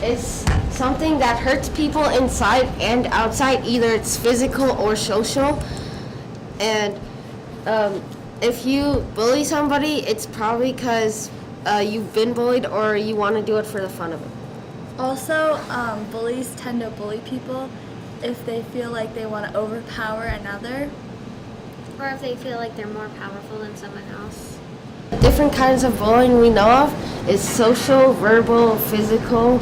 It's something that hurts people inside and outside. Either it's physical or social. And if you bully somebody, it's probably because you've been bullied or you want to do it for the fun of it. Also, bullies tend to bully people if they feel like they want to overpower another. Or if they feel like they're more powerful than someone else. Different kinds of bullying we know of is social, verbal, physical,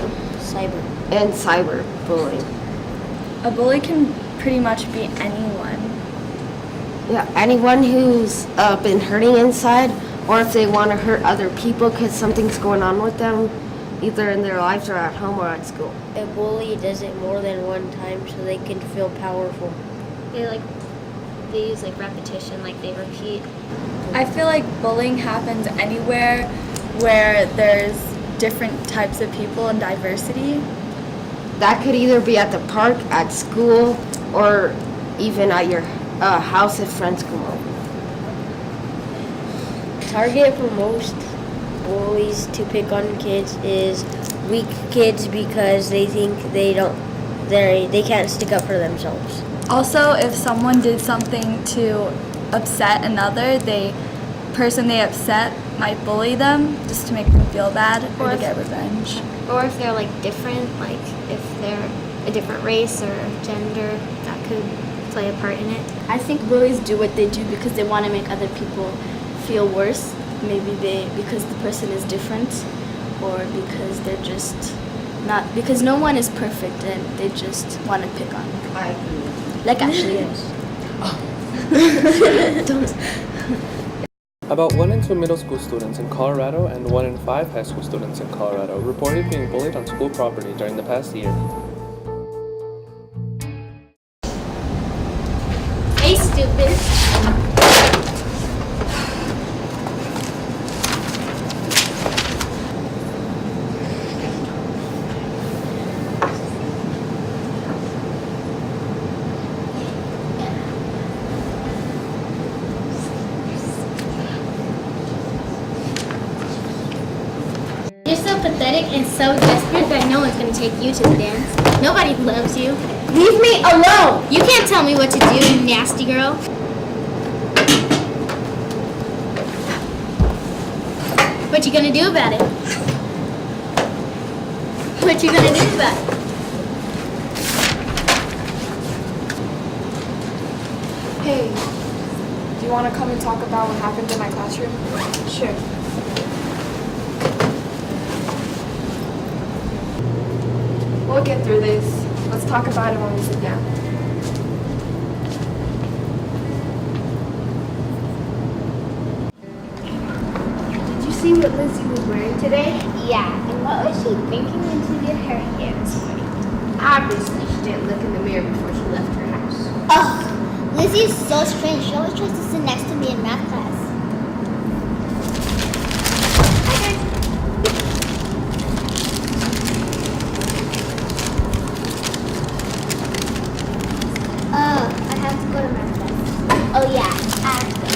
and cyber bullying. A bully can pretty much be anyone. Yeah, anyone who's been hurting inside, or if they want to hurt other people because something's going on with them, either in their lives or at home or at school. A bully does it more than one time so they can feel powerful. They use repetition, they repeat. I feel like bullying happens anywhere where there's different types of people and diversity. That could either be at the park, at school, or even at your house if friends come over. Target for most bullies to pick on kids is weak kids because they think they can't stick up for themselves. Also, if someone did something to upset another, the person they upset might bully them just to make them feel bad or to get revenge. Or if they're different, if they're a different race or gender, that could play a part in it. I think bullies do what they do because they want to make other people feel worse. Maybe because the person is different, or because they're just not, because no one is perfect and they just want to pick on them. I agree. Like Ashley is. About 1 in 2 middle school students in Colorado and 1 in 5 high school students in Colorado reported being bullied on school property during the past year. Hey, stupid. You're so pathetic and so desperate that no one's going to take you to the dance. Nobody loves you. Leave me alone! You can't tell me what to do, you nasty girl. What you gonna do about it? What you gonna do about it? Hey, do you want to come and talk about what happened in my classroom? Sure. We'll get through this. Let's talk about it when we sit down. Did you see what Lizzie was wearing today? Yeah, and what was she thinking when she did her hair this morning? Obviously, she didn't look in the mirror before she left her house. Ugh, Lizzie is so strange. She always tries to sit next to me in math class. I have to go to math class. Oh yeah, I have to go.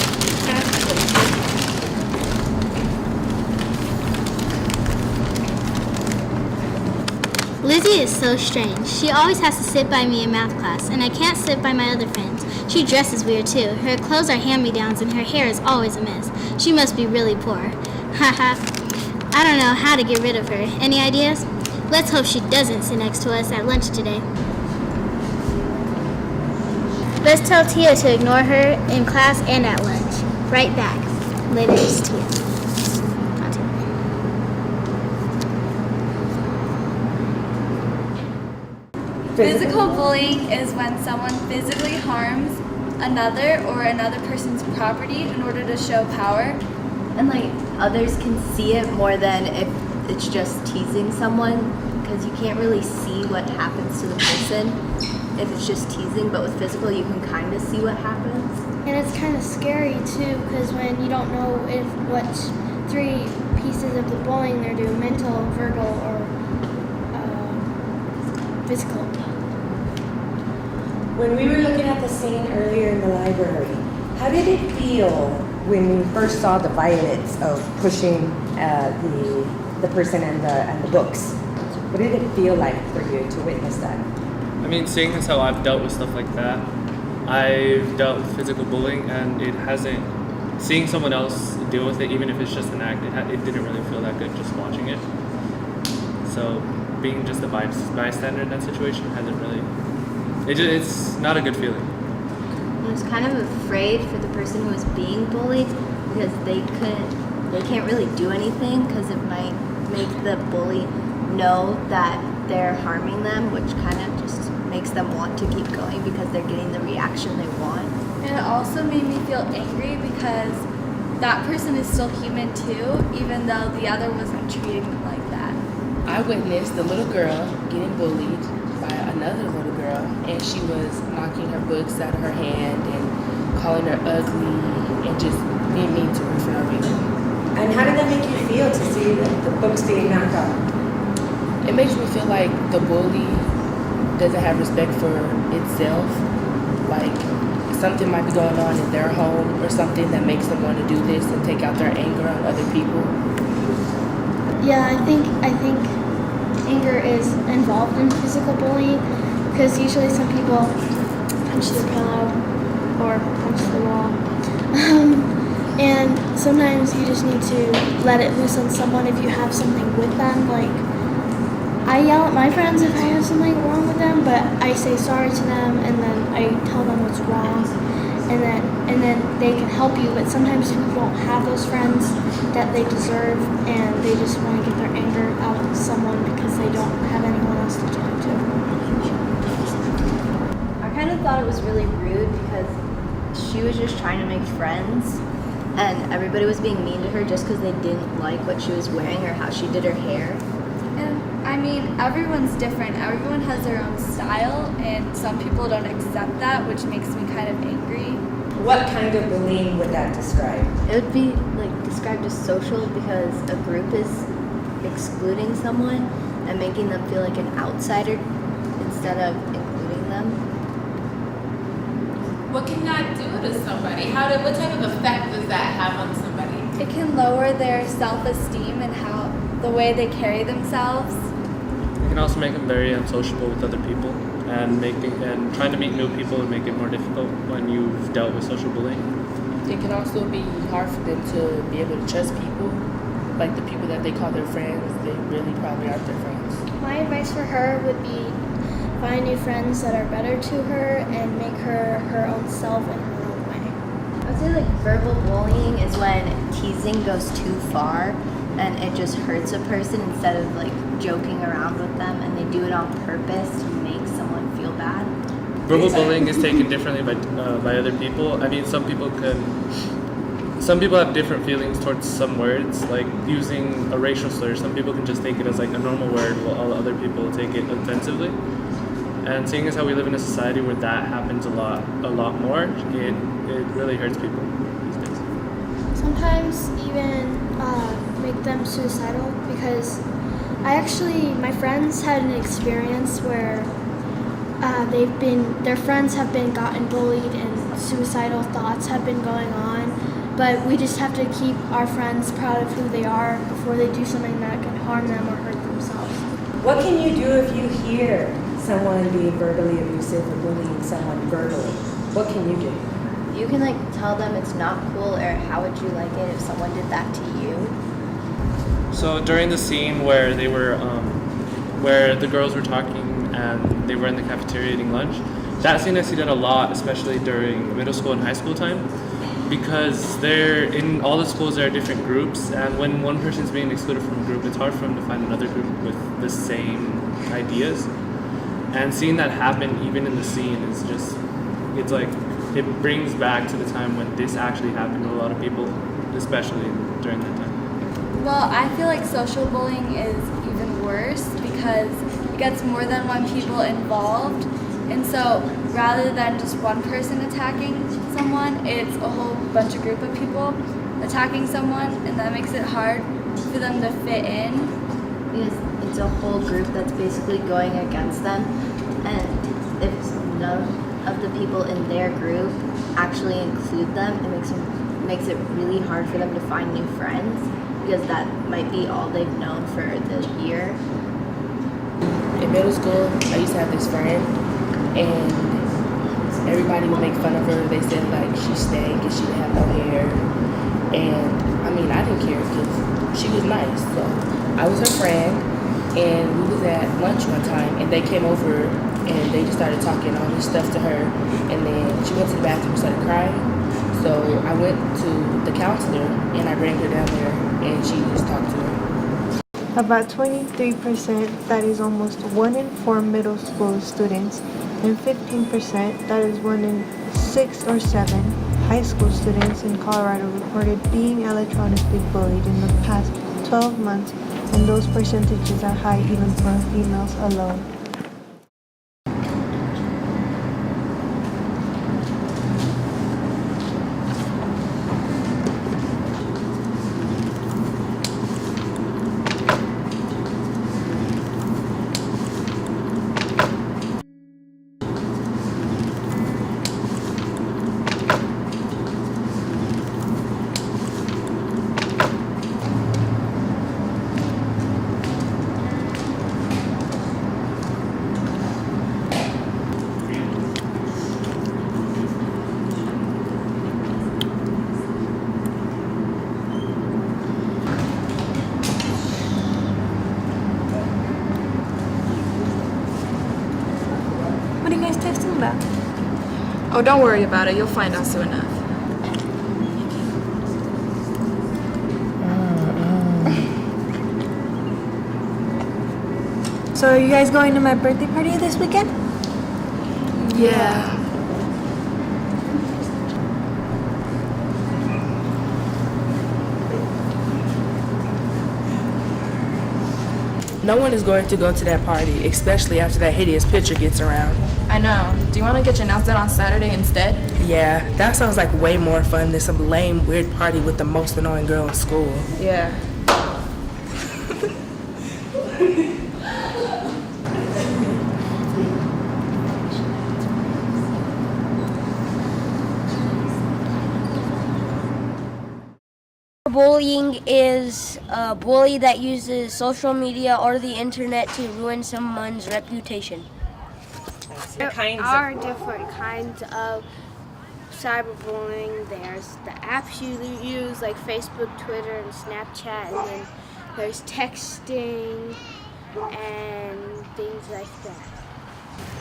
Lizzie is so strange. She always has to sit by me in math class, and I can't sit by my other friends. She dresses weird too. Her clothes are hand-me-downs, and her hair is always a mess. She must be really poor. Haha. I don't know how to get rid of her. Any ideas? Let's hope she doesn't sit next to us at lunch today. Let's tell Tia to ignore her in class and at lunch. Right back. Later, Miss Tia. Physical bullying is when someone physically harms another or another person's property in order to show power. And others can see it more than if it's just teasing someone, because you can't really see what happens to the person if it's just teasing, but with physical you can kind of see what happens. And it's kind of scary too, because when you don't know if what 3 pieces of the bullying they're doing, mental, verbal, or physical. When we were looking at the scene earlier in the library, how did it feel when you first saw the violence of pushing the person and the books? What did it feel like for you to witness that? I mean, seeing as how I've dealt with stuff like that, I've dealt with physical bullying, and it hasn't. Seeing someone else deal with it, even if it's just an act, it didn't really feel that good just watching it. So, being just a bystander in that situation hasn't really. It's not a good feeling. I was kind of afraid for the person who was being bullied because they can't really do anything because it might make the bully know that they're harming them, which kind of just makes them want to keep going because they're getting the reaction they want. And it also made me feel angry because that person is still human too, even though the other wasn't treating them like that. I witnessed a little girl getting bullied by another little girl, and she was knocking her books out of her hand and calling her ugly and just being mean to her for no reason. And how did that make you feel to see the books being knocked out? It makes me feel like the bully doesn't have respect for itself. Like something might be going on in their home or something that makes them want to do this and take out their anger on other people. Yeah, I think anger is involved in physical bullying because usually some people punch their pillow or punch the wall. And sometimes you just need to let it loose on someone if you have something with them. Like, I yell at my friends if I have something wrong with them, but I say sorry to them and then I tell them what's wrong. And then they can help you, but sometimes people don't have those friends that they deserve, and they just want to get their anger out on someone because they don't have anyone else to talk to. I kind of thought it was really rude because she was just trying to make friends, and everybody was being mean to her just because they didn't like what she was wearing or how she did her hair. And I mean, everyone's different. Everyone has their own style, and some people don't accept that, which makes me kind of angry. What kind of bullying would that describe? It would be like described as social because a group is excluding someone and making them feel like an outsider instead of including them. What can that do to somebody? What type of effect does that have on somebody? It can lower their self-esteem and the way they carry themselves. It can also make them very unsociable with other people, and trying to meet new people and make it more difficult when you've dealt with social bullying. It can also be hard for them to be able to trust people, like the people that they call their friends. They really probably aren't their friends. My advice for her would be find new friends that are better to her and make her her own self in her own way. I would say like verbal bullying is when teasing goes too far and it just hurts a person instead of like joking around with them, and they do it on purpose to make someone feel bad. Verbal bullying is taken differently by other people. I mean, some people have different feelings towards some words, like using a racial slur. Some people can just take it as like a normal word, while all other people take it offensively. And seeing as how we live in a society where that happens a lot more, it really hurts people these days. Sometimes even make them suicidal because my friends had an experience where their friends have been gotten bullied and suicidal thoughts have been going on, but we just have to keep our friends proud of who they are before they do something that could harm them or hurt themselves. What can you do if you hear someone being verbally abusive or bullying someone verbally? What can you do? You can like tell them it's not cool, or how would you like it if someone did that to you? So during the scene where they were, where the girls were talking and they were in the cafeteria eating lunch, that scene I see that a lot, especially during middle school and high school time, because they're in all the schools there are different groups, and when one person's being excluded from a group, it's hard for them to find another group with the same ideas. And seeing that happen even in the scene is just, it's like, it brings back to the time when this actually happened to a lot of people, especially during that time. Well, I feel like social bullying is even worse because it gets more than one people involved. And so rather than just one person attacking someone, it's a whole bunch of group of people attacking someone, and that makes it hard for them to fit in. Because it's a whole group that's basically going against them, and if none of the people in their group actually include them, it makes it really hard for them to find new friends, because that might be all they've known for the year. middle school, I used to have this friend, and everybody would make fun of her. They said like she stank and she didn't have no hair. And I mean, I didn't care because she was nice. So I was her friend, and we was at lunch one time, and they came over and they just started talking all this stuff to her. And then she went to the bathroom and started crying. So I went to the counselor and I bring her down there, and she just talked to her. About 23%, that is almost 1 in 4 middle school students, and 15%, that is 1 in 6 or 7 high school students in Colorado reported being electronically bullied in the past 12 months, and those percentages are high even for females alone. What are you guys texting about? Oh, don't worry about it. You'll find out soon enough. So are you guys going to my birthday party this weekend? Yeah. No one is going to go to that party, especially after that hideous picture gets around. I know. Do you want to get your nails done on Saturday instead? Yeah, that sounds like way more fun than some lame, weird party with the most annoying girl in school. Yeah. Bullying is a bully that uses social media or the internet to ruin someone's reputation. There are different kinds of cyberbullying. There's the apps you use like Facebook, Twitter, and Snapchat, and then there's texting and things like that.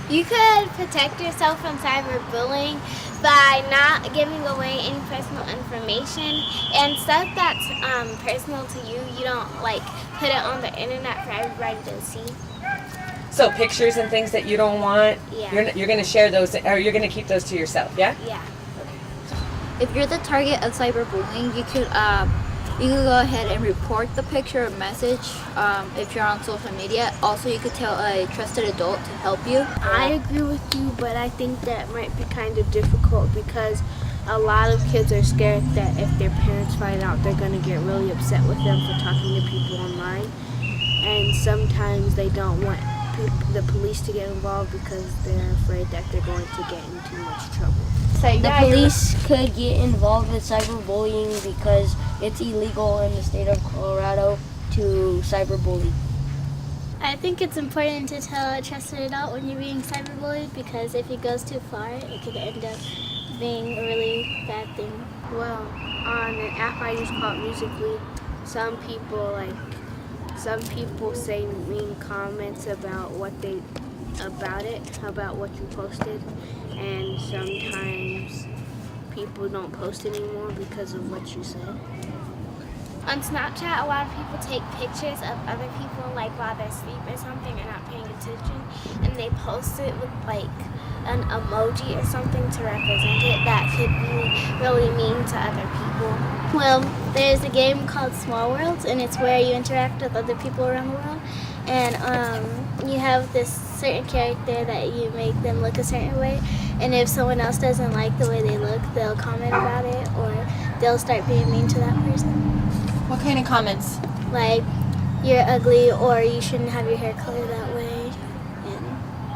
You could protect yourself from cyberbullying by not giving away any personal information and stuff that's personal to you. You don't like put it on the internet for everybody to see. So pictures and things that you don't want, Yeah. you're going to share those, or you're going to keep those to yourself, yeah? Yeah. If you're the target of cyberbullying, you could go ahead and report the picture or message if you're on social media. Also, you could tell a trusted adult to help you. I agree with you, but I think that might be kind of difficult because a lot of kids are scared that if their parents find out, they're going to get really upset with them for talking to people online. And sometimes they don't want the police to get involved because they're afraid that they're going to get in too much trouble. The police could get involved with cyberbullying because it's illegal in the state of Colorado to cyberbully. I think it's important to tell a trusted adult when you're being cyberbullied because if it goes too far, it could end up being a really bad thing. Well, on an app I use called Musical.ly, some people say mean comments about what you posted, and sometimes people don't post anymore because of what you said. On Snapchat, a lot of people take pictures of other people, like while they're asleep or something or not paying attention, and they post it with like an emoji or something to represent it. That could be really mean to other people. Well, there's a game called Small Worlds, and it's where you interact with other people around the world. And you have this certain character that you make them look a certain way. And if someone else doesn't like the way they look, they'll comment about it, or they'll start being mean to that person. What kind of comments? Like, you're ugly, or you shouldn't have your hair colored that way, and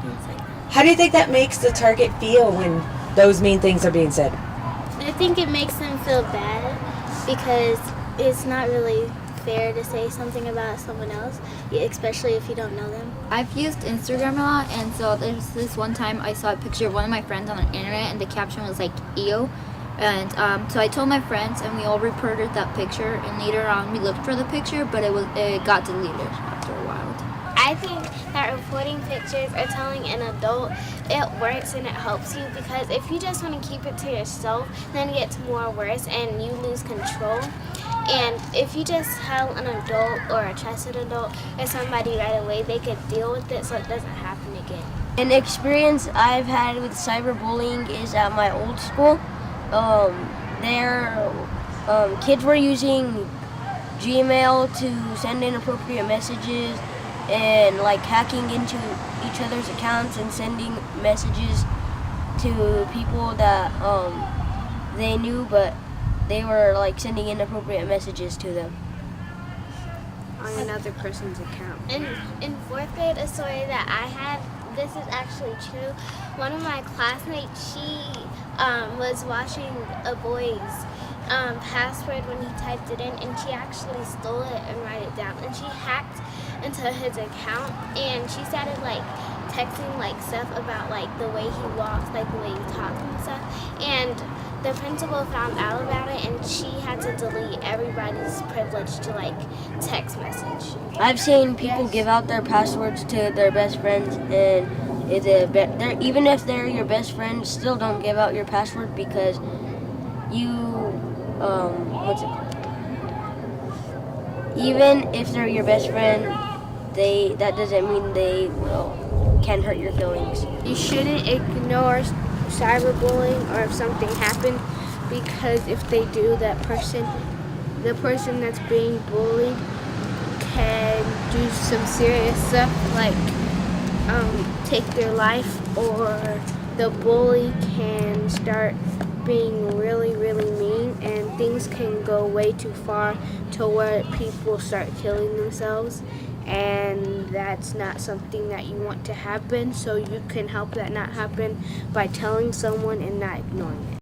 things like that. How do you think that makes the target feel when those mean things are being said? I think it makes them feel bad because it's not really fair to say something about someone else, especially if you don't know them. I've used Instagram a lot, and so there's this one time I saw a picture of one of my friends on the internet, and the caption was like, "Ew." And so I told my friends, and we all reported that picture, and later on we looked for the picture, but it got deleted after a while. I think that reporting pictures or telling an adult, it works and it helps you, because if you just want to keep it to yourself, then it gets more worse and you lose control. And if you just tell an adult or a trusted adult or somebody right away, they could deal with it so it doesn't happen again. An experience I've had with cyberbullying is at my old school. Kids were using Gmail to send inappropriate messages and like hacking into each other's accounts and sending messages to people that they knew, but they were like sending inappropriate messages to them on another person's account. In fourth grade, a story that I had, this is actually true. One of my classmates, she was watching a boy's password when he typed it in, and she actually stole it and wrote it down, and she hacked into his account, and she started like texting like stuff about like the way he walks, like the way he talks and stuff, and the principal found out about it, and she had to delete everybody's privilege to like text message. I've seen people give out their passwords to their best friends, and even if they're your best friend, still don't give out your password, because even if they're your best friend, that doesn't mean they can hurt your feelings. You shouldn't ignore cyberbullying or if something happened, because if they do, the person that's being bullied can do some serious stuff, like take their life, or the bully can start being really, really mean, and things can go way too far to where people start killing themselves, and that's not something that you want to happen. So you can help that not happen by telling someone and not ignoring it.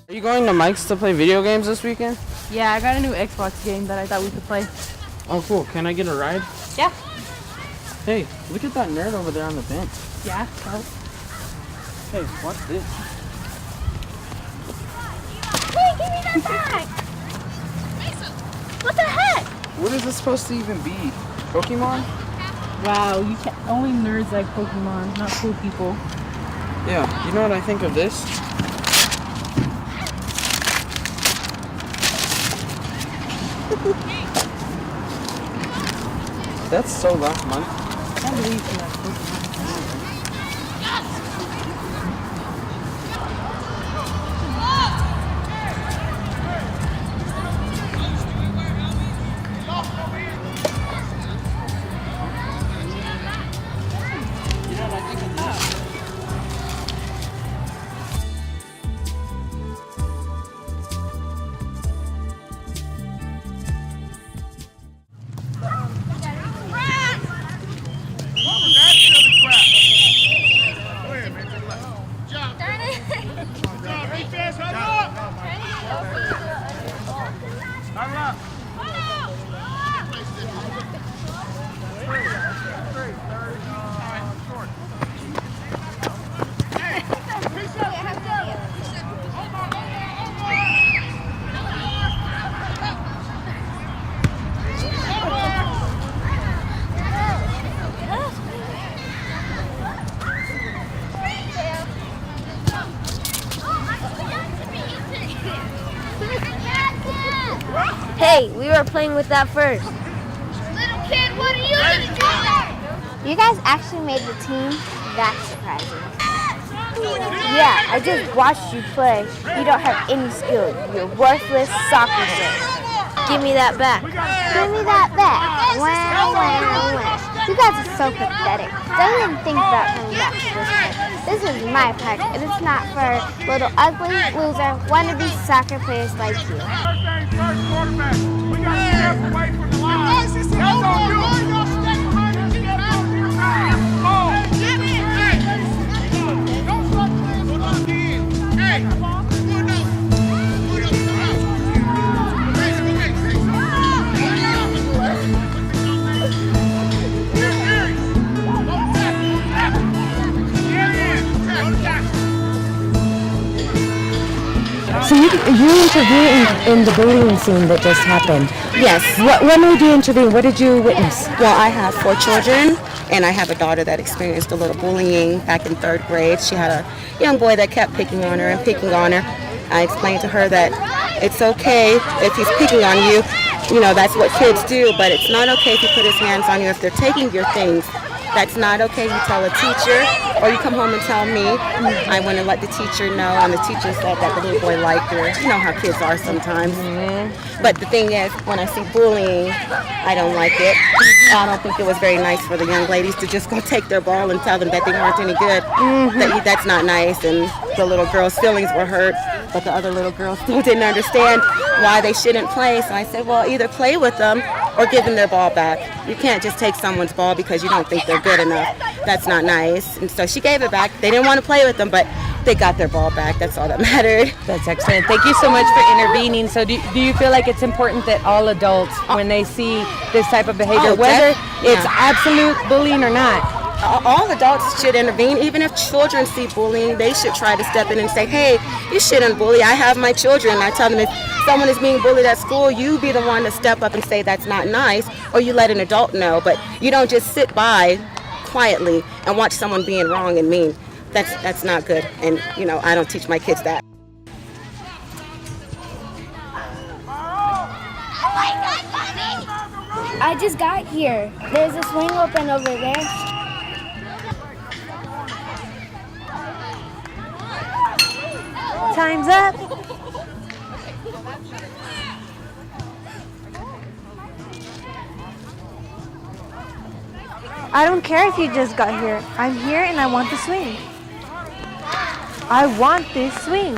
Are you going to Mike's to play video games this weekend? Yeah, I got a new Xbox game that I thought we could play. Oh, cool. Can I get a ride? Yeah. Hey, look at that nerd over there on the bench. Yeah, well. Hey, what's this? Hey, give me that back! What the heck? What is this supposed to even be? Pokemon? Wow, only nerds like Pokemon, not cool people. Yeah, you know what I think of this? That's so last month. I can't believe you like Pokemon. Hey, we were playing with that first. Little kid, what are you gonna do? You guys actually made the team? That's surprising. Yeah, I just watched you play. You don't have any skill. You're worthless soccer player. Give me that back. Give me that back. Wow, wow, wow. You guys are so pathetic. Don't even think about coming back to this park. This is my park, and it's not for little ugly loser wannabe soccer players like you. First quarterback. We got to step away from the line. Guys, it's over. Y'all stay behind and get out of your time. Don't stop playing with us. Hey. So you intervened in the bullying scene that just happened. Yes. What made you intervene? What did you witness? Well, I have 4 children, and I have a daughter that experienced a little bullying back in 3rd grade. She had a young boy that kept picking on her and picking on her. I explained to her that it's okay if he's picking on you. You know, that's what kids do, but it's not okay if he put his hands on you. If they're taking your things, that's not okay. You tell a teacher, or you come home and tell me. I went and let the teacher know, and the teacher said that the little boy liked her. You know how kids are sometimes. But the thing is, when I see bullying, I don't like it. I don't think it was very nice for the young ladies to just go take their ball and tell them that they weren't any good. That's not nice, and the little girl's feelings were hurt, but the other little girls still didn't understand why they shouldn't play. So I said, well, either play with them or give them their ball back. You can't just take someone's ball because you don't think they're good enough. That's not nice. And so she gave it back. They didn't want to play with them, but they got their ball back. That's all that mattered. That's excellent. Thank you so much for intervening. So do you feel like it's important that all adults, when they see this type of behavior, whether it's absolute bullying or not, all adults should intervene. Even if children see bullying, they should try to step in and say, hey, you shouldn't bully. I have my children. I tell them, if someone is being bullied at school, you be the one to step up and say that's not nice, or you let an adult know. But you don't just sit by quietly and watch someone being wrong and mean. That's not good. And, you know, I don't teach my kids that. I just got here. There's a swing open over there. Time's up. I don't care if you just got here. I'm here and I want the swing. I want this swing.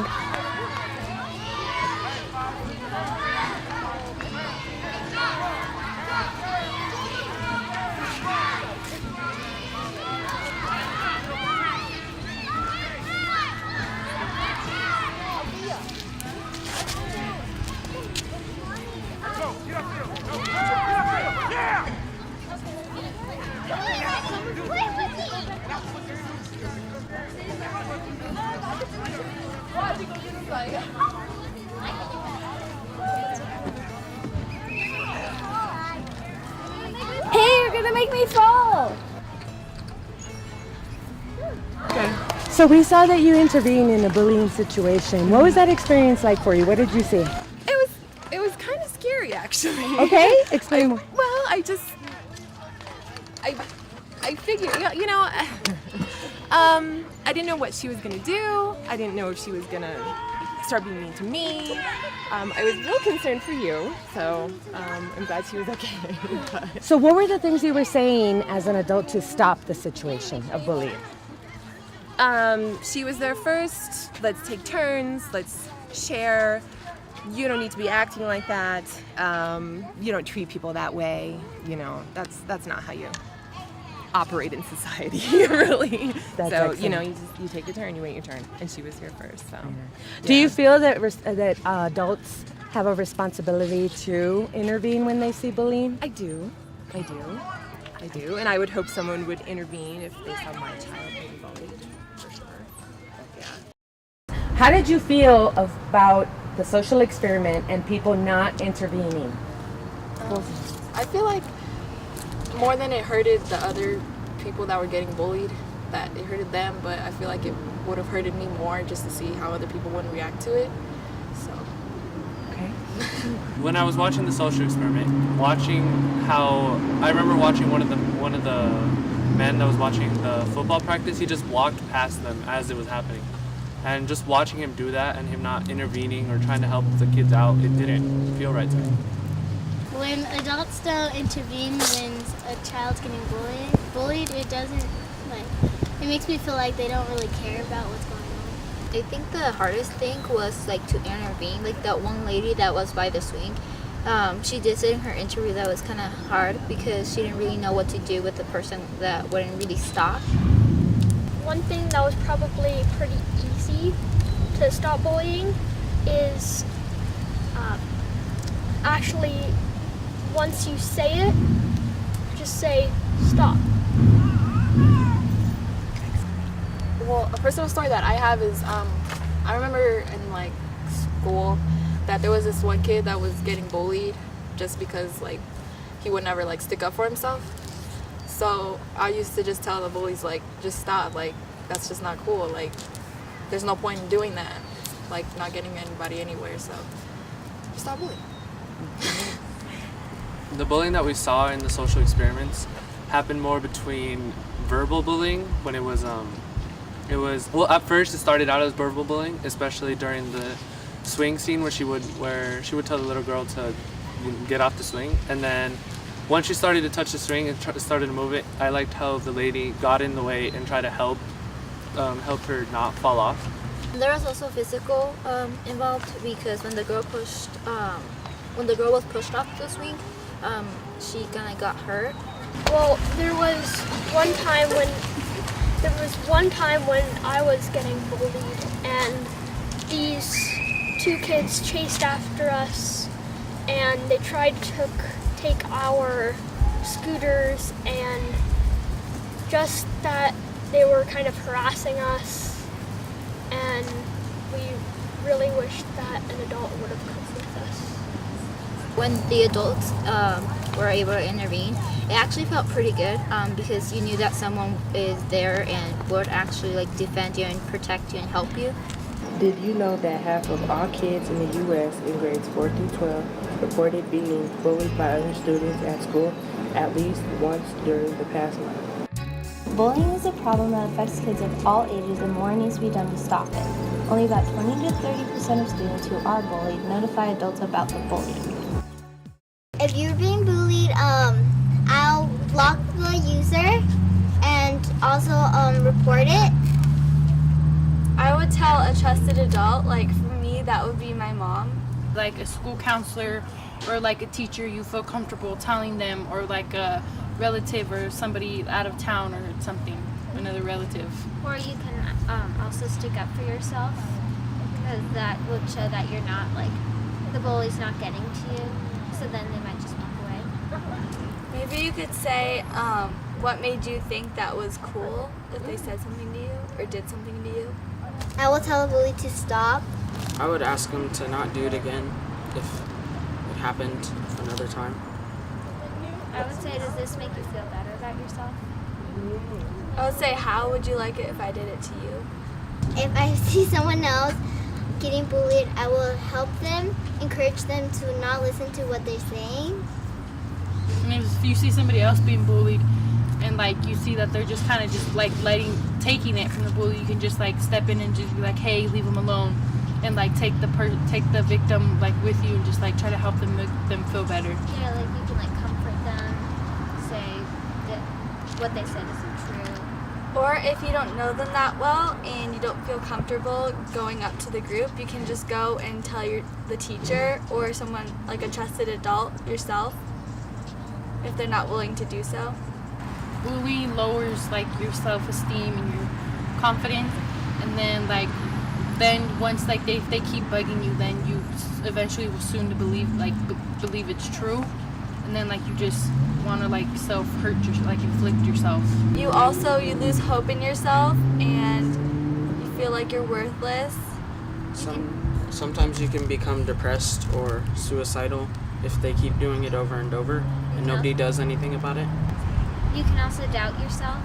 Hey, you're gonna make me fall. So we saw that you intervened in a bullying situation. What was that experience like for you? What did you see? It was kind of scary, actually. Okay, explain more. Well, I figured, you know, I didn't know what she was gonna do. I didn't know if she was gonna start being mean to me. I was real concerned for you, so I'm glad she was okay. So what were the things you were saying as an adult to stop the situation of bullying? She was there first. Let's take turns. Let's share. You don't need to be acting like that. You don't treat people that way. You know, that's not how you operate in society, really. That's so, excellent. you know, you take your turn, you wait your turn. And she was here first, so. Do you feel that that adults have a responsibility to intervene when they see bullying? I do. And I would hope someone would intervene if they saw my child being bullied, for sure. But, yeah. How did you feel about the social experiment and people not intervening? I feel like more than it hurted the other people that were getting bullied, that it hurted them, but I feel like it would have hurted me more just to see how other people wouldn't react to it. So. Okay. When I was watching the social experiment, I remember watching one of the men that was watching the football practice. He just walked past them as it was happening, and just watching him do that and him not intervening or trying to help the kids out, it didn't feel right to me. When adults don't intervene when a child's getting bullied, it doesn't, like, it makes me feel like they don't really care about what's going on. I think the hardest thing was like to intervene. Like that one lady that was by the swing, she did say in her interview that was kind of hard because she didn't really know what to do with the person that wouldn't really stop. One thing that was probably pretty easy to stop bullying is actually, once you say it, just say stop. Well, a personal story that I have is I remember in like school that there was this one kid that was getting bullied just because like he would never like stick up for himself. So I used to just tell the bullies like just stop, like that's just not cool, like there's no point in doing that. It's like not getting anybody anywhere, so just stop bullying. The bullying that we saw in the social experiments happened more between verbal bullying when it was well, at first it started out as verbal bullying, especially during the swing scene where she would tell the little girl to get off the swing, and then once she started to touch the swing and started to move it, I liked how the lady got in the way and tried to help her not fall off. There was also physical involved because when the girl was pushed off the swing, she kind of got hurt. Well, there was one time when I was getting bullied, and these two kids chased after us, and they tried to take our scooters, and just that they were kind of harassing us, and we really wished that an adult would have come with us. When the adults were able to intervene, it actually felt pretty good because you knew that someone is there and would actually like defend you and protect you and help you. Did you know that half of all kids in the U.S. in grades 4 through 12 reported being bullied by other students at school at least once during the past month? Bullying is a problem that affects kids of all ages, and more needs to be done to stop it. Only about 20 to 30% of students who are bullied notify adults about the bullying. If you're being bullied, I'll block the user and also report it. I would tell a trusted adult, like for me, that would be my mom. Like a school counselor or like a teacher you feel comfortable telling them, or like a relative or somebody out of town or something, another relative. Or you can also stick up for yourself, because that would show that you're not like, the bully's not getting to you, so then they might just walk away. Maybe you could say what made you think that was cool if they said something to you or did something to you. I will tell the bully to stop. I would ask him to not do it again if it happened another time. I would say, does this make you feel better about yourself? I would say, how would you like it if I did it to you? If I see someone else getting bullied, I will help them, encourage them to not listen to what they're saying. And if you see somebody else being bullied and like you see that they're just kind of just like taking it from the bully, you can just like step in and just be like, hey, leave them alone, and like take the victim like with you and just like try to help them, make them feel better. Yeah, like you can like comfort them, say that what they said isn't true. Or if you don't know them that well and you don't feel comfortable going up to the group, you can just go and tell the teacher or someone like a trusted adult yourself if they're not willing to do so. Bullying lowers like your self-esteem and your confidence, and then once like they keep bugging you, then you eventually will soon to believe it's true, and then like you just want to like self-hurt like inflict yourself. You lose hope in yourself and you feel like you're worthless. Sometimes you can become depressed or suicidal if they keep doing it over and over and nobody does anything about it. You can also doubt yourself.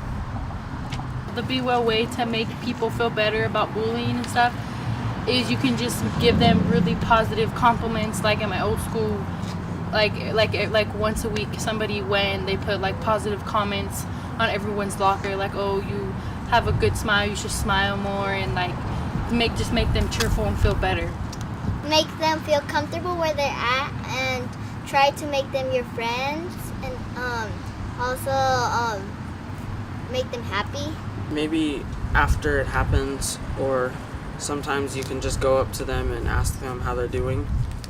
The Be Well way to make people feel better about bullying and stuff is you can just give them really positive compliments. Like in my old school, like once a week somebody went, they put like positive comments on everyone's locker, like, oh, you have a good smile, you should smile more, and like make them cheerful and feel better. Make them feel comfortable where they're at and try to make them your friends and also make them happy. Maybe after it happens, or sometimes you can just go up to them and ask them how they're doing.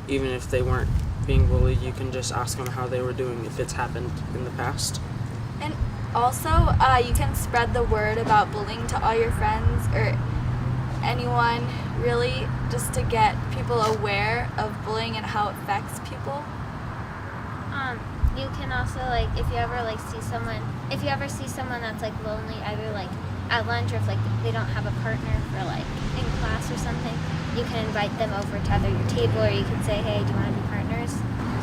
Even if they weren't being bullied, you can just ask them how they were doing if it's happened in the past. And also, you can spread the word about bullying to all your friends or anyone, really, just to get people aware of bullying and how it affects people. You can also, like, if you ever see someone that's like lonely, either like at lunch or if like they don't have a partner for like in class or something, you can invite them over to either your table or you can say, hey, do you want to be partners?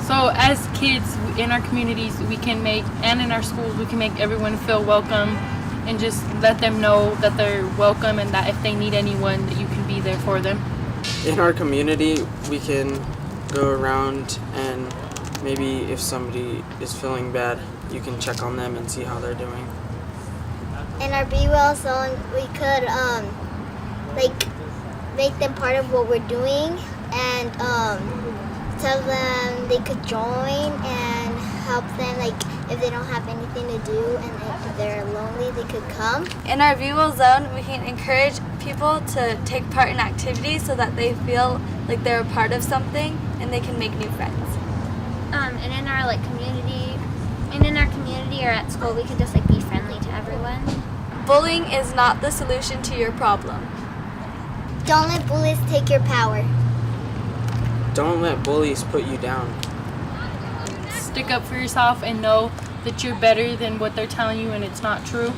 So as kids in our communities, we can make, and in our schools, we can make everyone feel welcome and just let them know that they're welcome and that if they need anyone, that you can be there for them. In our community, we can go around and maybe if somebody is feeling bad, you can check on them and see how they're doing. In our Be Well zone, we could like make them part of what we're doing and tell them they could join and help them, like if they don't have anything to do and if they're lonely, they could come. In our Be Well zone, we can encourage people to take part in activities so that they feel like they're a part of something and they can make new friends. And in our community or at school, we can just like be friendly to everyone. Bullying is not the solution to your problem. Don't let bullies take your power. Don't let bullies put you down. Stick up for yourself and know that you're better than what they're telling you and it's not true.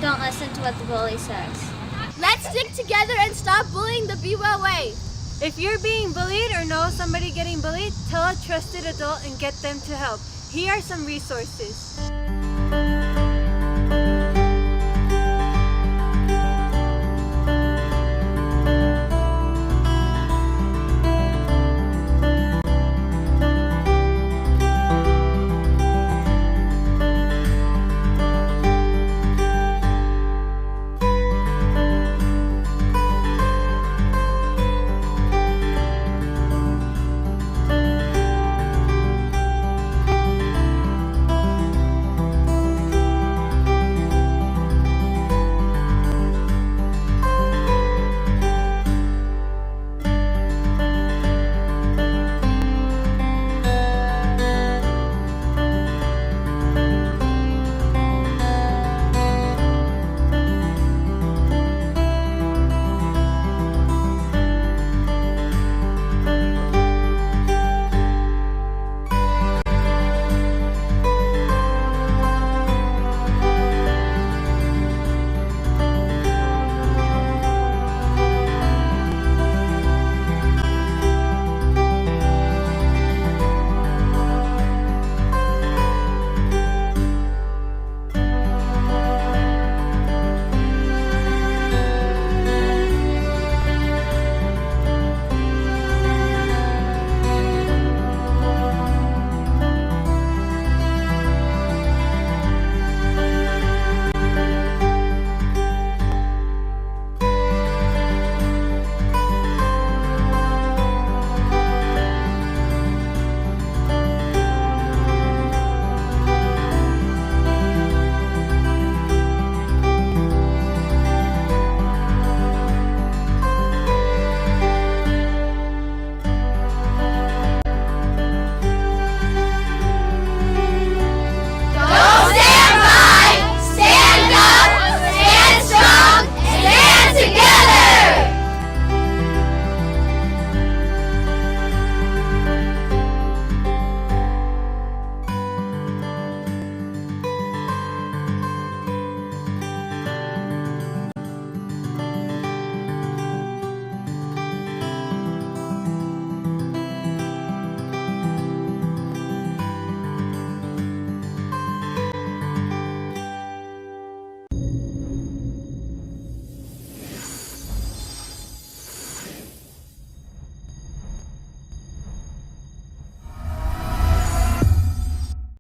Don't listen to what the bully says. Let's stick together and stop bullying the Be Well way. If you're being bullied or know somebody getting bullied, tell a trusted adult and get them to help. Here are some resources.